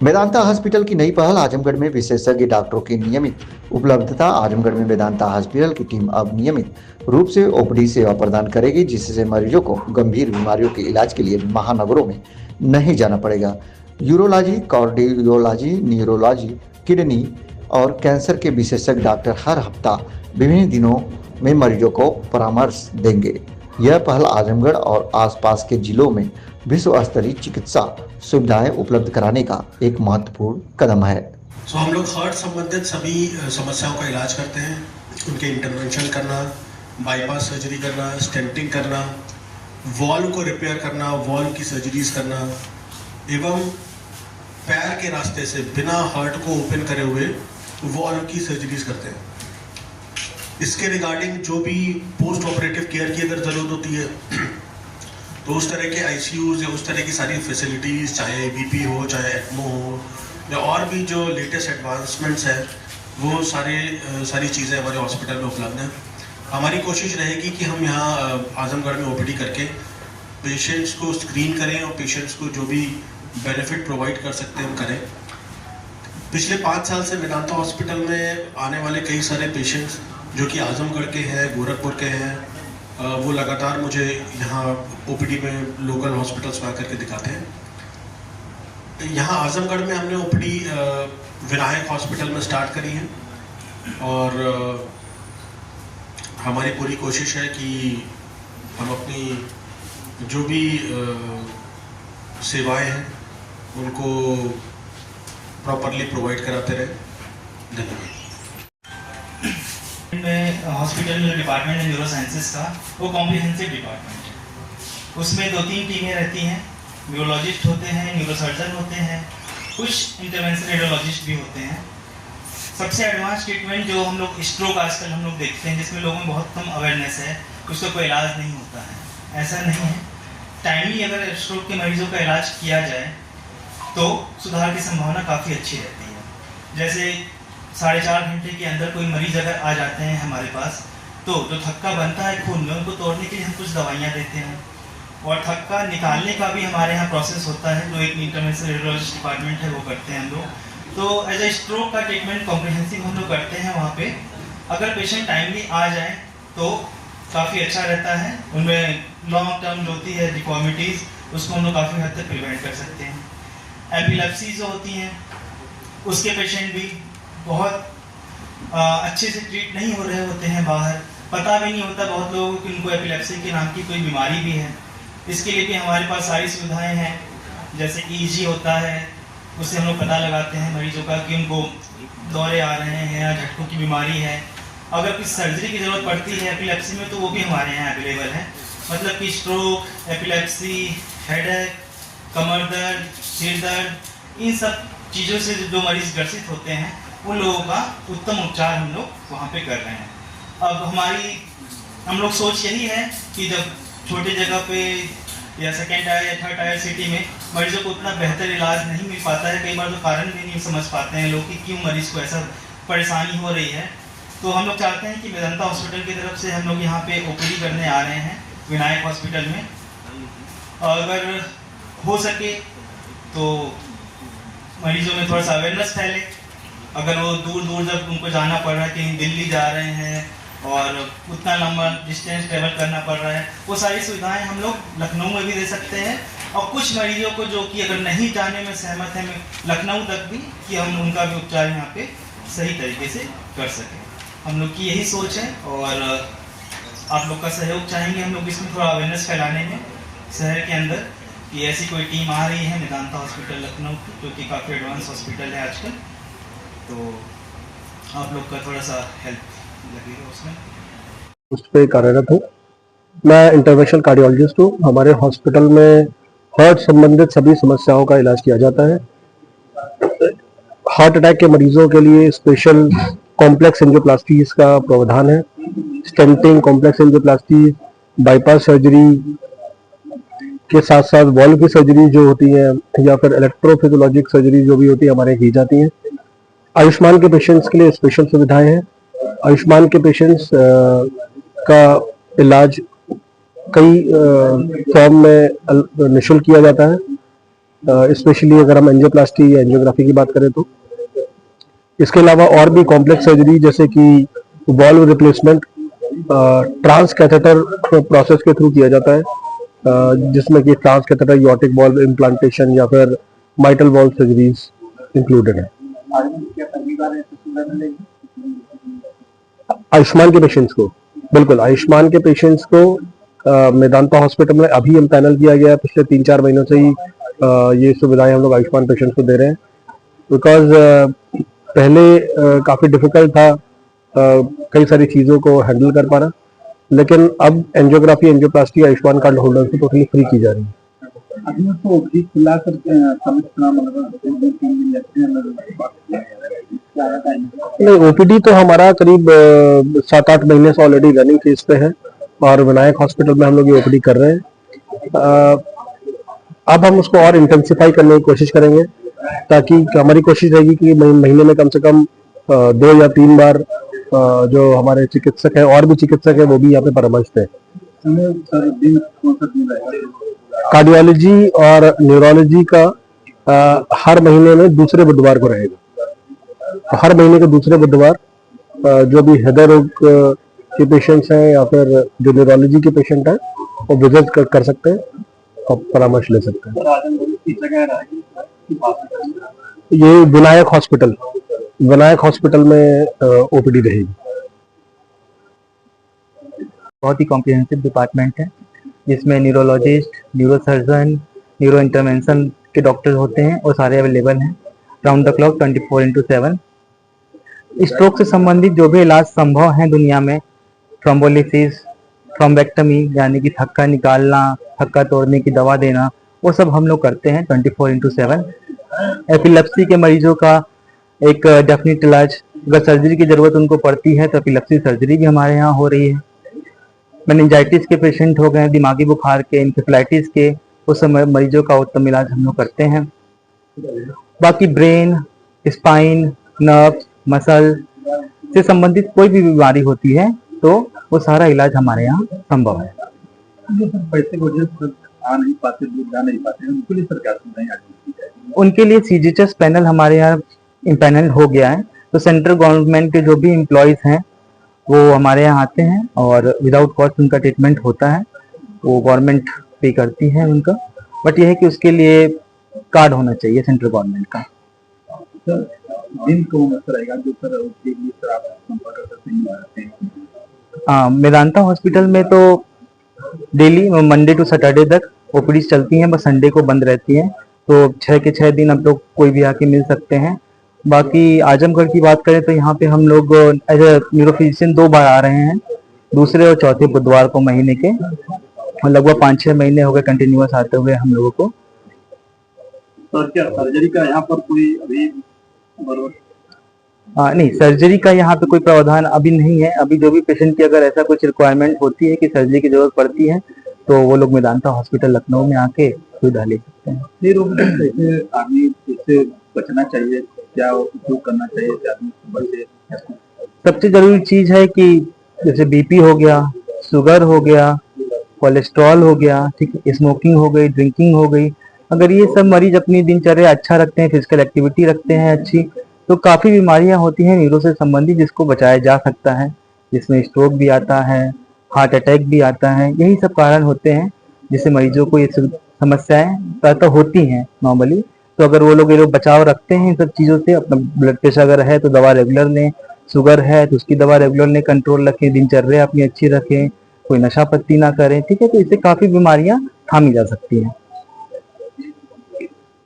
Vedanta hospital की नई पहल आजमगढ़ में विशेषज्ञ डॉक्टरों की नियमित उपलब्धता। आजमगढ़ में वेदांता हॉस्पिटल की टीम अब नियमित रूप से ओपीडी सेवा प्रदान करेगी, जिससे मरीजों को गंभीर बीमारियों के इलाज के लिए महानगरों में नहीं जाना पड़ेगा। यूरोलॉजी, कार्डियोलॉजी, न्यूरोलॉजी, किडनी और कैंसर के विशेषज्ञ डॉक्टर हर हफ्ता विभिन्न दिनों में मरीजों को परामर्श देंगे। यह पहल आजमगढ़ और आसपास के जिलों में विश्व स्तरीय चिकित्सा सुविधाएं उपलब्ध कराने का एक महत्वपूर्ण कदम है। हम लोग हार्ट संबंधित सभी समस्याओं का इलाज करते हैं। उनके इंटरवेंशन करना, बाईपास सर्जरी करना, स्टेंटिंग करना, वॉल्व को रिपेयर करना, वॉल्व की सर्जरीज करना एवं पैर के रास्ते से बिना हार्ट को ओपन करे हुए वॉल्व की सर्जरीज करते हैं। इसके रिगार्डिंग जो भी पोस्ट ऑपरेटिव केयर की अगर ज़रूरत होती है तो उस तरह के आईसीयूज या उस तरह की सारी फैसिलिटीज़, चाहे वीपी हो, चाहे एक्मो हो, या और भी जो लेटेस्ट एडवांसमेंट्स हैं, वो सारी चीज़ें हमारे हॉस्पिटल में उपलब्ध हैं। हमारी कोशिश रहेगी कि हम यहाँ आजमगढ़ में ओपीडी करके पेशेंट्स को स्क्रीन करें और पेशेंट्स को जो भी बेनिफिट प्रोवाइड कर सकते हैं हम करें। पिछले 5 साल से वेदांता हॉस्पिटल में आने वाले कई सारे पेशेंट्स जो कि आजमगढ़ के हैं, गोरखपुर के हैं, वो लगातार मुझे यहाँ ओपीडी में लोकल हॉस्पिटल्स में आकर के दिखाते हैं। यहाँ आजमगढ़ में हमने ओपीडी विनायक हॉस्पिटल में स्टार्ट करी है और हमारी पूरी कोशिश है कि हम अपनी जो भी सेवाएं हैं उनको प्रॉपरली प्रोवाइड कराते रहे। धन्यवाद। में हॉस्पिटल में डिपार्टमेंट है न्यूरो साइंसेस का, वो कॉम्प्रिहेंसिव डिपार्टमेंट है। उसमें 2-3 टीमें रहती हैं। न्यूरोलॉजिस्ट होते हैं, न्यूरोसर्जन होते हैं, कुछ इंटरवेंशन रेडियोलॉजिस्ट भी होते हैं। सबसे एडवांस ट्रीटमेंट जो हम लोग स्ट्रोक आजकल हम लोग देखते हैं, जिसमें लोगों में बहुत कम अवेयरनेस है, उसका कोई इलाज नहीं होता है। ऐसा नहीं है। टाइमली अगर स्ट्रोक के मरीजों का इलाज किया जाए तो सुधार की संभावना काफ़ी अच्छी रहती है। जैसे 4.5 घंटे के अंदर कोई मरीज अगर आ जाते हैं हमारे पास, तो जो थक्का बनता है खून में, उनको तोड़ने के लिए हम कुछ दवाइयाँ देते हैं और थक्का निकालने का भी हमारे यहाँ प्रोसेस होता है, जो एक इंटरवेंशन रेडियोलॉजिस्ट डिपार्टमेंट है वो करते हैं हम लोग। तो एज ए स्ट्रोक का ट्रीटमेंट कॉम्प्रिहेंसिव हम लोग करते हैं वहाँ पे। अगर पेशेंट टाइमली आ जाए तो काफ़ी अच्छा रहता है। उनमें लॉन्ग टर्म जो होती है डिफॉर्मिटीज़, उसको हम लोग काफ़ी हद तक प्रिवेंट कर सकते हैं। एपिलेप्सी जो होती हैं, उसके पेशेंट भी बहुत अच्छे से ट्रीट नहीं हो रहे होते हैं बाहर, पता भी नहीं होता बहुत लोगों को कि उनको एपिलेप्सी के नाम की कोई बीमारी भी है। इसके लिए भी हमारे पास सारी सुविधाएं हैं, जैसे ईजी होता है, उससे हम लोग पता लगाते हैं मरीजों का कि उनको दौरे आ रहे हैं या झटकों की बीमारी है। अगर कुछ सर्जरी की ज़रूरत पड़ती है एपिलेप्सी में तो वो भी हमारे यहाँ अवेलेबल है। मतलब कि स्ट्रोक, एपिलेप्सी, हेडेक, कमर दर्द, सिर दर्द, इन सब चीज़ों से जो मरीज ग्रसित होते हैं उन लोगों का उत्तम उपचार हम लोग वहाँ पे कर रहे हैं। अब हम लोग सोच यही है कि जब छोटी जगह पे या सेकेंड टायर या थर्ड टायर सिटी में मरीजों को उतना बेहतर इलाज नहीं मिल पाता है, कई बार तो कारण भी नहीं समझ पाते हैं लोग कि क्यों मरीज को ऐसा परेशानी हो रही है। तो हम लोग चाहते हैं कि वेदांता हॉस्पिटल की तरफ से हम लोग यहाँ पे ओपीडी करने आ रहे हैं विनायक हॉस्पिटल में। और अगर हो सके तो मरीजों में थोड़ा सा अवेयरनेस फैले। अगर वो दूर दूर जब उनको जाना पड़ रहा है, कहीं दिल्ली जा रहे हैं और उतना लंबा डिस्टेंस ट्रेवल करना पड़ रहा है, वो सारी सुविधाएं हम लोग लखनऊ में भी दे सकते हैं। और कुछ मरीजों को जो कि अगर नहीं जाने में सहमत है लखनऊ तक भी, कि हम उनका भी उपचार यहाँ पे सही तरीके से कर सकें। हम लोग की यही सोच है और आप लोग का सहयोग चाहेंगे हम लोग इसमें थोड़ा अवेयरनेस फैलाने में शहर के अंदर, कि ऐसी कोई टीम आ रही है वेदांता हॉस्पिटल लखनऊ की, जो कि काफ़ी एडवांस हॉस्पिटल है आजकल। तो आप लोग का थोड़ा सा हेल्प लगेगा उसमें। उस पर कार्यरत हूँ। मैं इंटरवेंशनल कार्डियोलॉजिस्ट हूँ। हमारे हॉस्पिटल में हार्ट संबंधित सभी समस्याओं का इलाज किया जाता है। हार्ट अटैक के मरीजों के लिए स्पेशल कॉम्प्लेक्स एंजियोप्लास्टी का प्रावधान है। Stenting, complex angioplasty, bypass surgery के साथ साथ वॉल्व की सर्जरी जो होती है या फिर इलेक्ट्रोफिजियोलॉजिक सर्जरी जो भी होती है हमारे की जाती है। आयुष्मान के पेशेंट्स के लिए स्पेशल सुविधाएं हैं। आयुष्मान के पेशेंट्स का इलाज कई फॉर्म में निःशुल्क किया जाता है। स्पेशली अगर हम एंजियोप्लास्टी या एंजियोग्राफी की बात करें तो। इसके अलावा और भी कॉम्प्लेक्स सर्जरी जैसे कि valve replacement trans catheter process के थ्रू किया जाता है, जिसमें कि trans catheter aortic valve implantation या फिर माइटल वॉल्व सर्जरीज इंक्लूडेड है। आयुष्मान के पेशेंट्स को, बिल्कुल आयुष्मान के पेशेंट्स को मेदांता हॉस्पिटल में अभी हम पैनल किया गया है। पिछले 3-4 महीनों से ही ये सुविधाएं हम लोग आयुष्मान पेशेंट्स को दे रहे हैं, बिकॉज पहले काफी डिफिकल्ट था कई सारी चीजों को हैंडल कर पाना, लेकिन अब angiography angioplasty Ayushman card holders को टोटली फ्री की जा रही है। अभी उसको ओपीडी खुला करके समझना मतलब नहीं, ओपीडी तो हमारा करीब 7-8 महीने से ऑलरेडी रनिंग फेज पे है और विनायक हॉस्पिटल में हम लोग ये ओपीडी कर रहे हैं। अब हम उसको और इंटेंसिफाई करने की कोशिश करेंगे, ताकि हमारी कोशिश रहेगी कि महीने में कम से कम 2 या 3 बार जो हमारे चिकित्सक हैं और भी चिकित्सक हैं वो भी यहाँ पे परामर्श दें। कार्डियोलॉजी और न्यूरोलॉजी का हर महीने में दूसरे बुधवार को रहेगा। तो हर महीने के दूसरे बुधवार जो भी हृदय रोग के पेशेंट्स हैं या फिर जो न्यूरोलॉजी के पेशेंट हैं वो विजिट कर सकते हैं और परामर्श ले सकते हैं। ये विनायक हॉस्पिटल में ओपीडी रहेगी। बहुत ही कॉम्प्रिहेंसिव डिपार्टमेंट है, जिसमें न्यूरोलॉजिस्ट, न्यूरोसर्जन, न्यूरो इंटरवेंशन के डॉक्टर होते हैं और सारे अवेलेबल हैं राउंड द क्लॉक 24/7। स्ट्रोक से संबंधित जो भी इलाज संभव हैं दुनिया में, थ्रोम्बोलिसिस, थ्रोम्बेक्टमी यानी कि थक्का निकालना, थक्का तोड़ने की दवा देना, वो सब हम लोग करते हैं 24/7। एपिलेप्सी के मरीजों का एक डेफिनेट इलाज, अगर सर्जरी की जरूरत उनको पड़ती है तो एपिलेप्सी सर्जरी भी हमारे यहाँ हो रही है। मेनिंजाइटिस के पेशेंट हो गए, दिमागी बुखार के, इंसेफेलाइटिस के, उस समय मरीजों का उत्तम इलाज हम लोग करते हैं। बाकी ब्रेन, स्पाइन, नर्व, मसल से संबंधित कोई भी बीमारी होती है तो वो सारा इलाज हमारे यहाँ संभव है। पैसे की वजह से आ नहीं पाते, जा नहीं पाते, उनके लिए सरकार सुविधाएं उनके लिए सीजीएचएस पैनल हमारे यहाँ इम्पैनल हो गया है, तो सेंट्रल गवर्नमेंट के जो भी एम्प्लॉयज हैं वो हमारे यहाँ आते हैं और विदाउट कॉस्ट उनका ट्रीटमेंट होता है, वो गवर्नमेंट पे करती है उनका। बट यह है कि उसके लिए कार्ड होना चाहिए सेंट्रल गवर्नमेंट का। दिन कौन सा रहेगा जो सर उसके लिए सर आप संपर्क कर सकते हैं? हाँ, मेदांता हॉस्पिटल में तो डेली मंडे टू सैटरडे तक ओपीडी चलती हैं, बस संडे को बंद रहती हैं, तो 6 के 6 दिन हम लोग कोई भी आके मिल सकते हैं। बाकी आजमगढ़ की बात करें तो यहाँ पे हम लोग एज ए न्यूरोफिजिशियन 2 बार आ रहे हैं, दूसरे और चौथे बुधवार को महीने के, और लगभग 5-6 महीने हो गए कंटिन्यूअस आते हुए हम लोगों को। सर क्या सर्जरी का यहाँ पर कोई अभी नहीं, सर्जरी का यहाँ पे कोई प्रावधान अभी नहीं है। अभी जो भी पेशेंट की अगर ऐसा कुछ रिक्वायरमेंट होती है कि सर्जरी की जरूरत पड़ती है तो वो लोग मेदांता हॉस्पिटल लखनऊ में आके सुविधा ले सकते हैं। ये रोग कैसे आदमी इससे बचना चाहिए, क्या उपयोग करना चाहिए कि आदमी बचे? सबसे जरूरी चीज है कि जैसे बीपी हो गया, शुगर हो गया, कोलेस्ट्रॉल हो गया, ठीक है, स्मोकिंग हो गई, ड्रिंकिंग हो गई, अगर ये सब मरीज अपनी दिनचर्या अच्छा रखते हैं, फिजिकल एक्टिविटी रखते हैं अच्छी, तो काफी बीमारियां होती हैं न्यूरो से संबंधित जिसको बचाया जा सकता है, जिसमें स्ट्रोक भी आता है, हार्ट अटैक भी आता है। यही सब कारण होते हैं जिससे मरीजों को ये सब समस्याएं प्रायः होती हैं नॉर्मली। तो अगर वो लोग बचाव रखते हैं इन सब चीजों से, अपना ब्लड प्रेशर अगर है तो दवा रेगुलर लें, शुगर है तो उसकी दवा रेगुलर लें, कंट्रोल रखें, दिनचर्या अपनी अच्छी रखें, कोई नशा पत्ती ना करें, ठीक है, तो इससे काफी बीमारियां थामी जा सकती हैं।